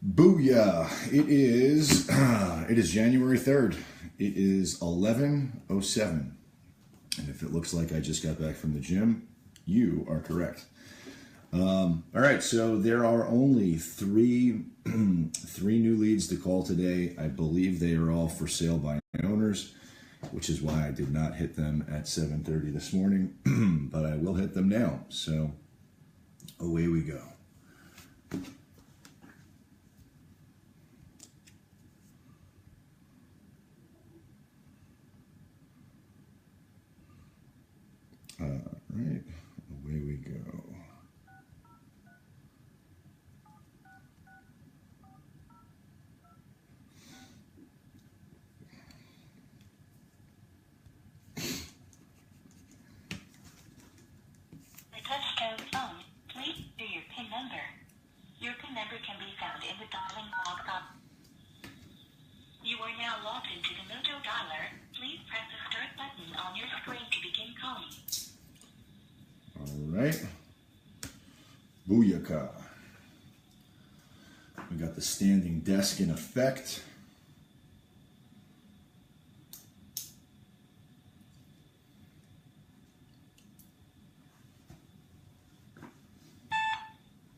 Booyah! It is January 3rd. It is 11:07. And if it looks like I just got back from the gym, you are correct. All right, so there are only three new leads to call today. I believe they are all for sale by owners, which is why I did not hit them at 7:30 this morning, but I will hit them now. So away we go. All right, away we go. The touchtone phone. Please do your PIN number. Your PIN number can be found in the dialing log. You are now logged into the Moto dialer. Please press the start button on your screen to begin calling. All right. Booyaka. We got the standing desk in effect.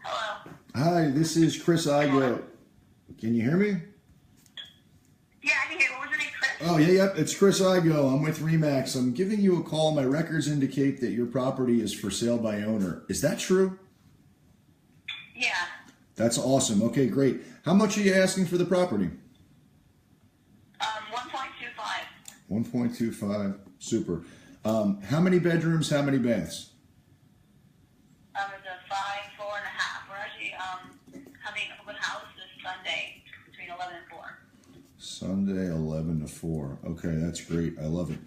Hello. Hi, this is Chris Igoe. Can you hear me? Yeah, I can hear. What was your name, Chris? Oh, yeah, it's Chris Igoe. I'm with Remax. I'm giving you a call. My records indicate that your property is for sale by owner. Is that true? Yeah. That's awesome. Okay, great. How much are you asking for the property? 1.25. 1.25. Super. How many bedrooms, how many baths? It's a 5, 4.5. We're actually having an open house this Sunday between 11 and 4. Sunday, 11 to 4. Okay, that's great. I love it.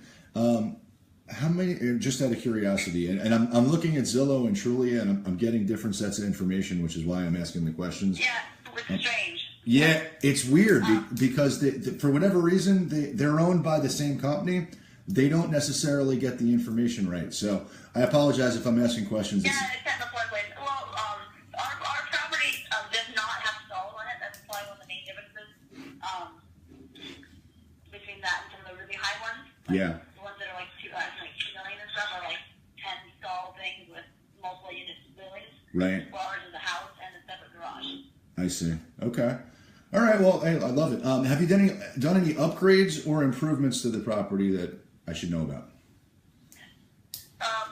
How many, just out of curiosity, and I'm looking at Zillow and Trulia, and I'm getting different sets of information, which is why I'm asking the questions. Yeah, it's strange. Yeah, it's weird because for whatever reason, they're owned by the same company. They don't necessarily get the information right. So I apologize if I'm asking questions. Yeah, it's at the point place. Well, our property does not have stalls on it. That's probably one of the main differences between that and some of the really high ones. Like Yeah. the ones that are like 2 million and stuff are like 10 stall things with multiple unit buildings. Right. Well, ours is a house and a separate garage. I see. Okay. All right. Well, hey, I love it. Have you done any upgrades or improvements to the property that I should know about?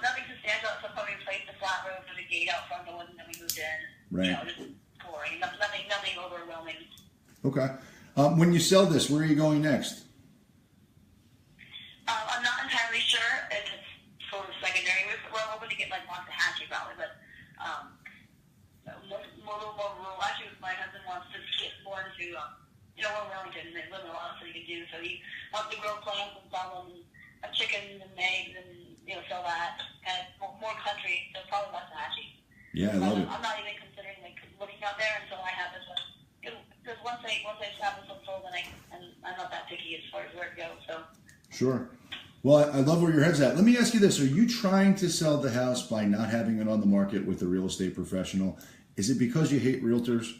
Nothing substantial. So probably replaced the flat roof or the gate out front, the one that we moved in. Right. You know, just boring. Nothing overwhelming. Okay. When you sell this, where are you going next? I'm not entirely sure if it's sort of secondary. We're hoping to get like Waxahachie probably, but more rural. Actually, my husband wants to get more into, we're Wellington, they live in a lot of cities do, so he wants to grow plants and sell them, chickens and eggs and, sell that, kind of more country, so probably Waxahachie. Yeah, I love it. I'm not even considering like looking out there until I have this one. Because once I have this one sold, and I'm not that picky as far as where it goes, so. Sure. Well, I love where your head's at. Let me ask you this. Are you trying to sell the house by not having it on the market with a real estate professional? Is it because you hate realtors?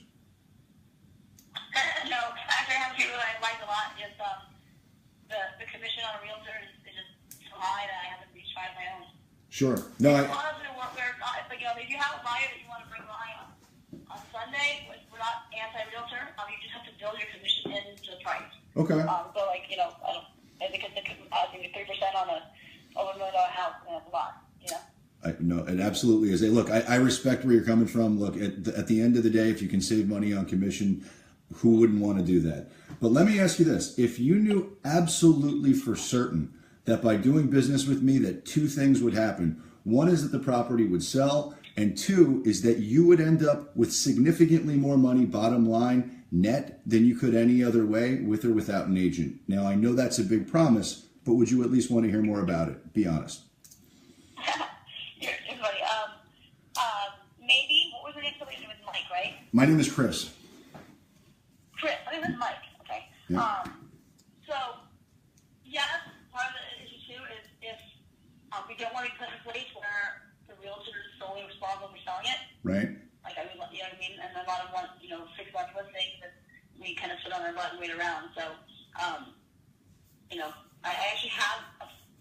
No, actually I have a people that I like a lot. Just the commission on a realtor is just so high that I have to reach by my own. Sure. No, Honestly, we're not, if you have a buyer that you want to bring by on Sunday, we're not anti-realtor. You just have to build your commission into the price. Okay. So I think it's 3% on a over $1 million house, and that's a lot, No, it absolutely is. Hey, look, I respect where you're coming from. Look, at the end of the day, if you can save money on commission, who wouldn't want to do that? But let me ask you this. If you knew absolutely for certain that by doing business with me that two things would happen. One is that the property would sell, and two is that you would end up with significantly more money, bottom line, net, than you could any other way, with or without an agent. Now, I know that's a big promise, but would you at least want to hear more about it? Be honest. You're funny. Maybe. What was your name? Somebody name was Mike, right? My name is Chris. Chris. I think it was Mike. Okay. Yeah. So, yes, part of the issue too is if we don't want to put in a place where the realtor is solely responsible for selling it. Right. Like I would, you know what I mean? And a lot of them want, 6 months listing, but we kind of sit on our butt and wait around. So, I actually have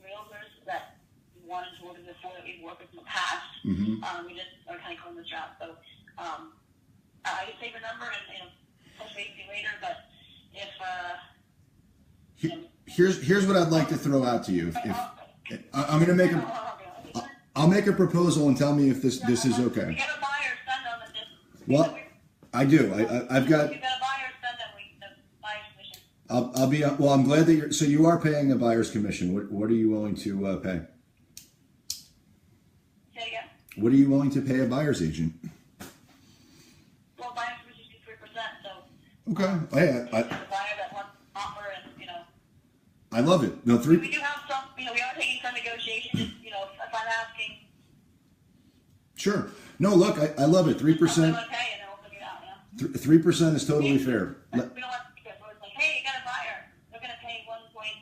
realtors that wanted to work with before that we've worked with in the past. Mm-hmm. We just are kind of going this route. So, I can save your number and, touch base with you later, but if, Here's what I'd like to throw out to you. If I'm going to make I'll make a proposal and tell me if this is okay. We got a buyer, send them, and just. Well, I do. I've got. If you got a buyer, send them. The buyer's commission. I'll be. Well, I'm glad that so you are paying a buyer's commission. What are you willing to pay? Say again. What are you willing to pay a buyer's agent? Well, buyer's commission is 3%. So. Okay. The buyer that wants to offer, and I love it. No, 3. We do have some. We are taking some negotiations. If I'm asking. Sure. No, look, I love it. 3%. 3% is totally fair. We don't want to get like, hey, you got a buyer. They're going to pay 1 point.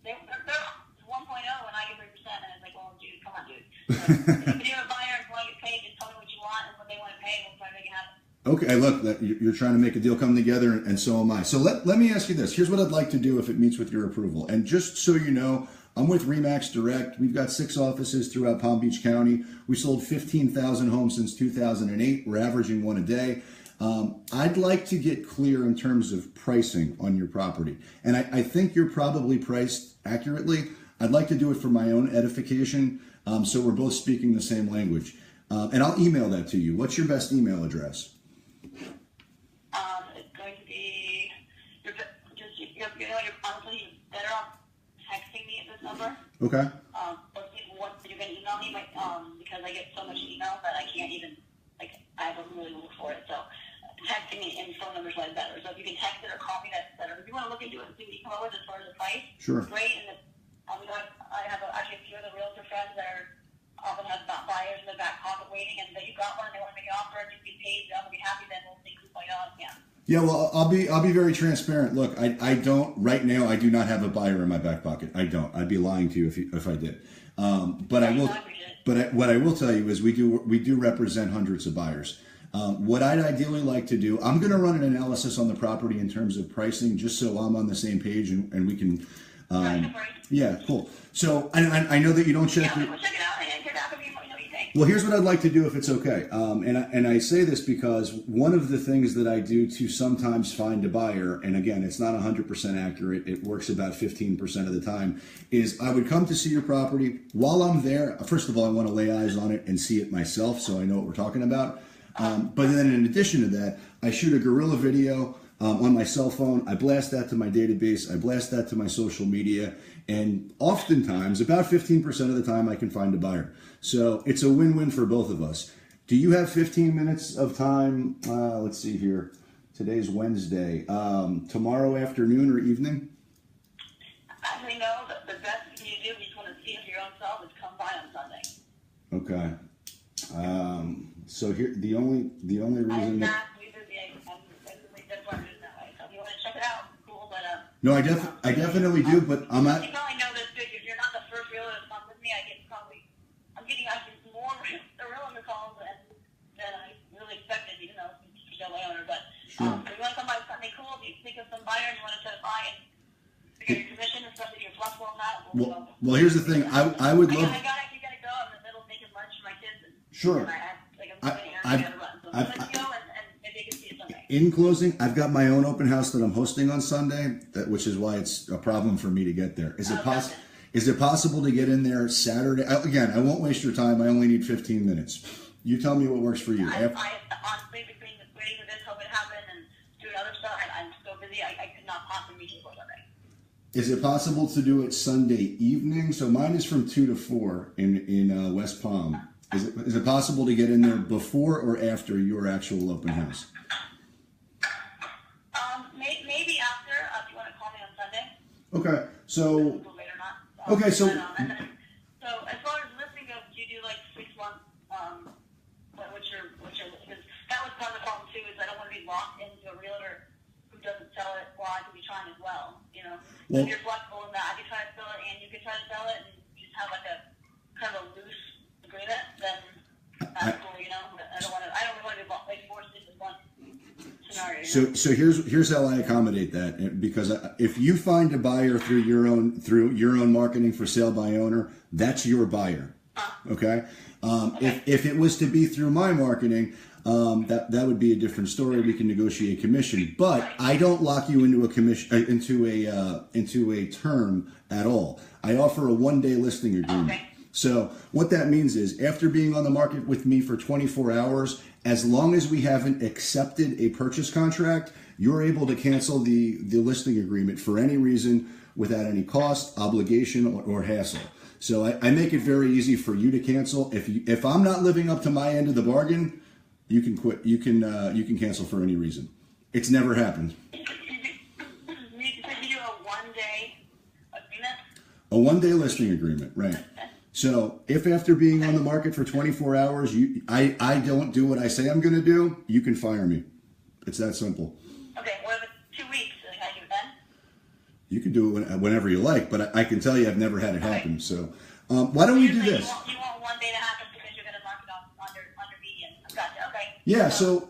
They're 1.0, and I get 3%, and it's like, well, dude, come on, dude. If you have a buyer and you want to get paid, just tell me what you want and what they want to pay, and we'll try to make it happen. Okay, look, you're trying to make a deal come together, and so am I. So let me ask you this. Here's what I'd like to do if it meets with your approval. And just so you know, I'm with Remax Direct. We've got 6 offices throughout Palm Beach County. We sold 15,000 homes since 2008. We're averaging 1 a day. I'd like to get clear in terms of pricing on your property. And I think you're probably priced accurately. I'd like to do it for my own edification, so we're both speaking the same language. And I'll email that to you. What's your best email address? It's going to be, you're honestly better off texting me at this number. Okay. You're going to email me, because I get so much email that I can't even, I have to really look for it. So texting me and phone numbers are better. So if you can text it or call me, that's better. If you want to look into it and see what you come up with as far as the price, sure. Great. And I have actually a few other realtor friends that often have buyers in the back pocket waiting, and if you got one and they want to make an offer and you can be paid, they'll be happy, then we'll think $2.0. Yeah. Yeah, well, I'll be very transparent. Look, I don't right now. I do not have a buyer in my back pocket. I don't. I'd be lying to you if I did. But I will. But what I will tell you is we do represent hundreds of buyers. What I'd ideally like to do, I'm going to run an analysis on the property in terms of pricing, just so I'm on the same page and we can. Yeah, cool. So I know that you don't check. We'll check it out and get out of you. What you think. Well, here's what I'd like to do if it's okay. And I say this because one of the things that I do to sometimes find a buyer, and again, it's not 100% accurate, it works about 15% of the time, is I would come to see your property. While I'm there, first of all, I want to lay eyes on it and see it myself so I know what we're talking about. But then in addition to that, I shoot a guerrilla video on my cell phone. I blast that to my database. I blast that to my social media. And oftentimes, about 15% of the time, I can find a buyer. So it's a win-win for both of us. Do you have 15 minutes of time? Let's see here. Today's Wednesday. Tomorrow afternoon or evening? Actually, no. The best thing you do if you just want to see it for your own self is come by on Sunday. Okay. So here, the only reason I'm not busy. That's why I'm doing that way. So if you want to check it out, cool. But no, I definitely do. But I'm not. You probably know this. If you're not the first realtor that's come with me, I'm getting actually more realtor calls than I really expected. Even though I'm still my owner, but sure. If you want to come by something cool, if you think of some buyer and you want to set a buy and get your commission, especially if you're flexible on that. Well, here's the thing. I would love. I gotta go in the middle making lunch for my kids. Sure. In closing, I've got my own open house that I'm hosting on Sunday, which is why it's a problem for me to get there. Is it possible to get in there Saturday? Again, I won't waste your time. I only need 15 minutes. You tell me what works for you. I honestly, between waiting for this, hope it happen, and doing other stuff, I'm so busy, I could not possibly meet you before Sunday. Is it possible to do it Sunday evening? So mine is from 2 to 4 in West Palm. Is it possible to get in there before or after your actual open house? Maybe after, if you want to call me on Sunday. Okay, so. Later or not. Okay, so. So as far as listing goes, do you do like 6 months? Because that was part of the problem too. Is I don't want to be locked into a realtor who doesn't sell it while I could be trying as well. So if you're flexible in that, I can try to sell it and you can try to sell it, and you just have like a kind of a loose agreement. Then that's cool, you know. But I don't want to be like forced into one scenario. So here's how I accommodate that, because if you find a buyer through your own marketing for sale by owner, that's your buyer. Okay. If it was to be through my marketing, that would be a different story. We can negotiate commission, but I don't lock you into a commission into a term at all. I offer a 1-day listing agreement. Okay. So what that means is, after being on the market with me for 24 hours, as long as we haven't accepted a purchase contract, you're able to cancel the listing agreement for any reason without any cost, obligation, or hassle. So I make it very easy for you to cancel. If I'm not living up to my end of the bargain, you can quit. You can cancel for any reason. It's never happened. You do a 1-day agreement? A 1-day listing agreement, right? So if after being on the market for 24 hours, I don't do what I say I'm going to do, you can fire me. It's that simple. Okay, what if it's 2 weeks? Can I do it then? You can do it whenever you like, but I can tell you I've never had it happen. So why don't we do this? You want 1 day to happen because you're going to mark it off under median. Gotcha. Okay. Yeah. So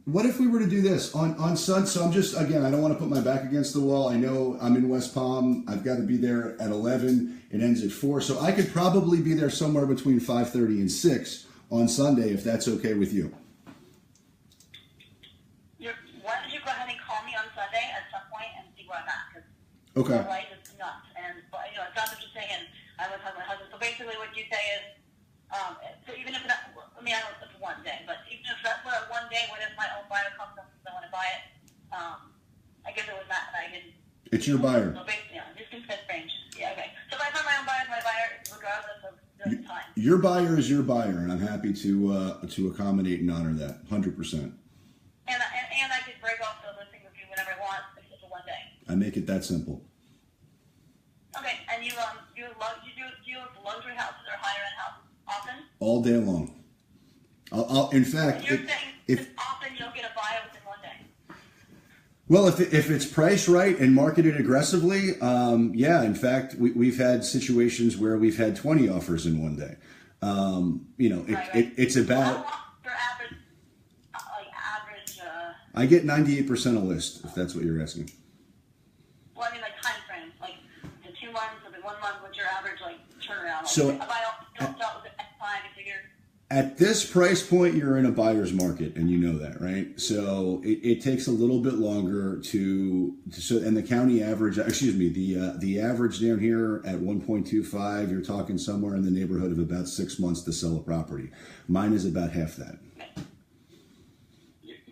what if we were to do this on Sun? So I'm just, again, I don't want to put my back against the wall. I know I'm in West Palm. I've got to be there at 11. It ends at 4. So I could probably be there somewhere between 5:30 and 6 on Sunday, if that's okay with you. Why don't you go ahead and call me on Sunday at some point and see where I'm at? Because Okay. my life is nuts. And, it sounds like you're saying, and I was talking to my husband. So basically what you say is, so even if that, I don't know if it's 1 day, but even if that's for 1 day, what if my own buyer comes up and I want to buy it? I guess it was not, I didn't. It's your buyer. So basically, just in that range. Yeah, okay. So if I find my own buyer, my buyer, regardless of the time. Your buyer is your buyer, and I'm happy to accommodate and honor that 100%. And I could break off the listing with you whenever I want if it's a 1 day. I make it that simple. Okay, and you do luxury houses or higher end houses often? All day long. I'll in fact, You're saying if often you'll get a buyer within 1 day. Well, if it's priced right and marketed aggressively, yeah. In fact, we've had situations where we've had 20 offers in 1 day. Right. It's about. Your average, I get 98% a list, if that's what you're asking. well, I mean, like time frame, like the 2 months or the 1 month. What's your average turnaround? So if I don't start with the X time, you figure. At this price point, you're in a buyer's market, and you know that, right? So it takes a little bit longer and the county average, the average down here at 1.25, you're talking somewhere in the neighborhood of about 6 months to sell a property. Mine is about half that. Okay. So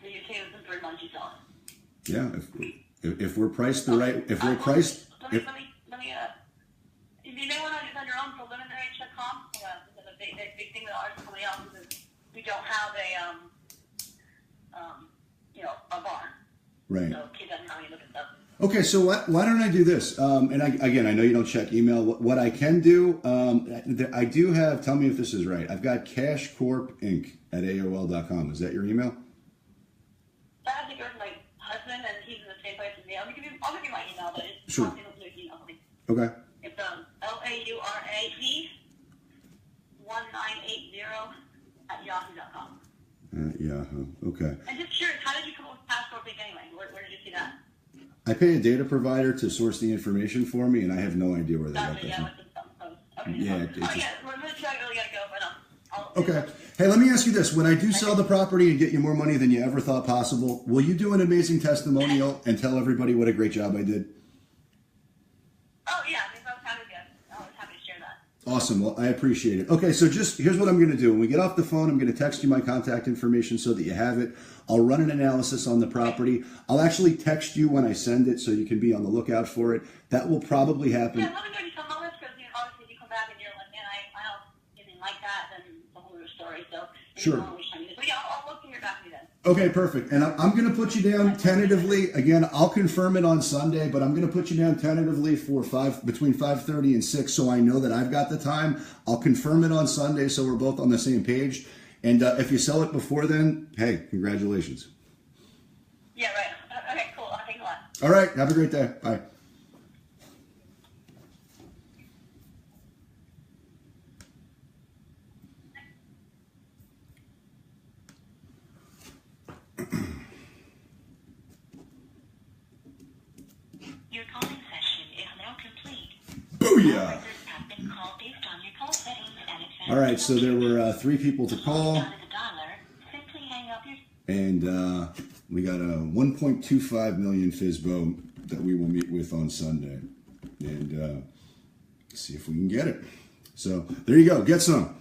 you say within 3 months you sell it. Yeah, if we're priced the right, if we're priced. Let me. You may want to do it on your own. Preliminary.com. The big thing with ours and somebody else's is we don't have a barn. Right. So kids doesn't know how you look at stuff. Okay, so why don't I do this? And I know you don't check email. What I can do, I do have. Tell me if this is right. I've got Cash Corp Inc. at AOL.com. Is that your email? I have to go to my husband, and he's in the same place as me. I'll give you my email, but it's Sure. not in the email. Okay. It's LAURAE 1980 at yahoo.com. Yahoo. Okay. And just curious, how did you come up with Passport Inc. anyway? Where did you see that? I pay a data provider to source the information for me, and I have no idea where they got that from. Okay. Yeah, We're really gotta go, but Okay. Hey, let me ask you this. When I do sell the property and get you more money than you ever thought possible, will you do an amazing testimonial and tell everybody what a great job I did? Oh, yeah. I was happy to share that. Awesome. Well, I appreciate it. Okay, so here's what I'm going to do. When we get off the phone, I'm going to text you my contact information so that you have it. I'll run an analysis on the property. I'll actually text you when I send it so you can be on the lookout for it. That will probably happen. Yeah, let me know you come on this because obviously if you come back and you're like, man, I don't anything like that, then it's a whole other story. So Sure. But yeah, I'll look to hear back from you then. Okay, perfect. And I'm going to put you down tentatively. Again, I'll confirm it on Sunday, but I'm going to put you down tentatively for between 5:30 and 6, so I know that I've got the time. I'll confirm it on Sunday, so we're both on the same page. And if you sell it before then, hey, congratulations. Yeah, right. Okay, cool. Thanks a lot. All right. Have a great day. Bye. Booyah! All right, so there were 3 people to call, and we got a 1.25 million FSBO that we will meet with on Sunday, and see if we can get it. So there you go, get some.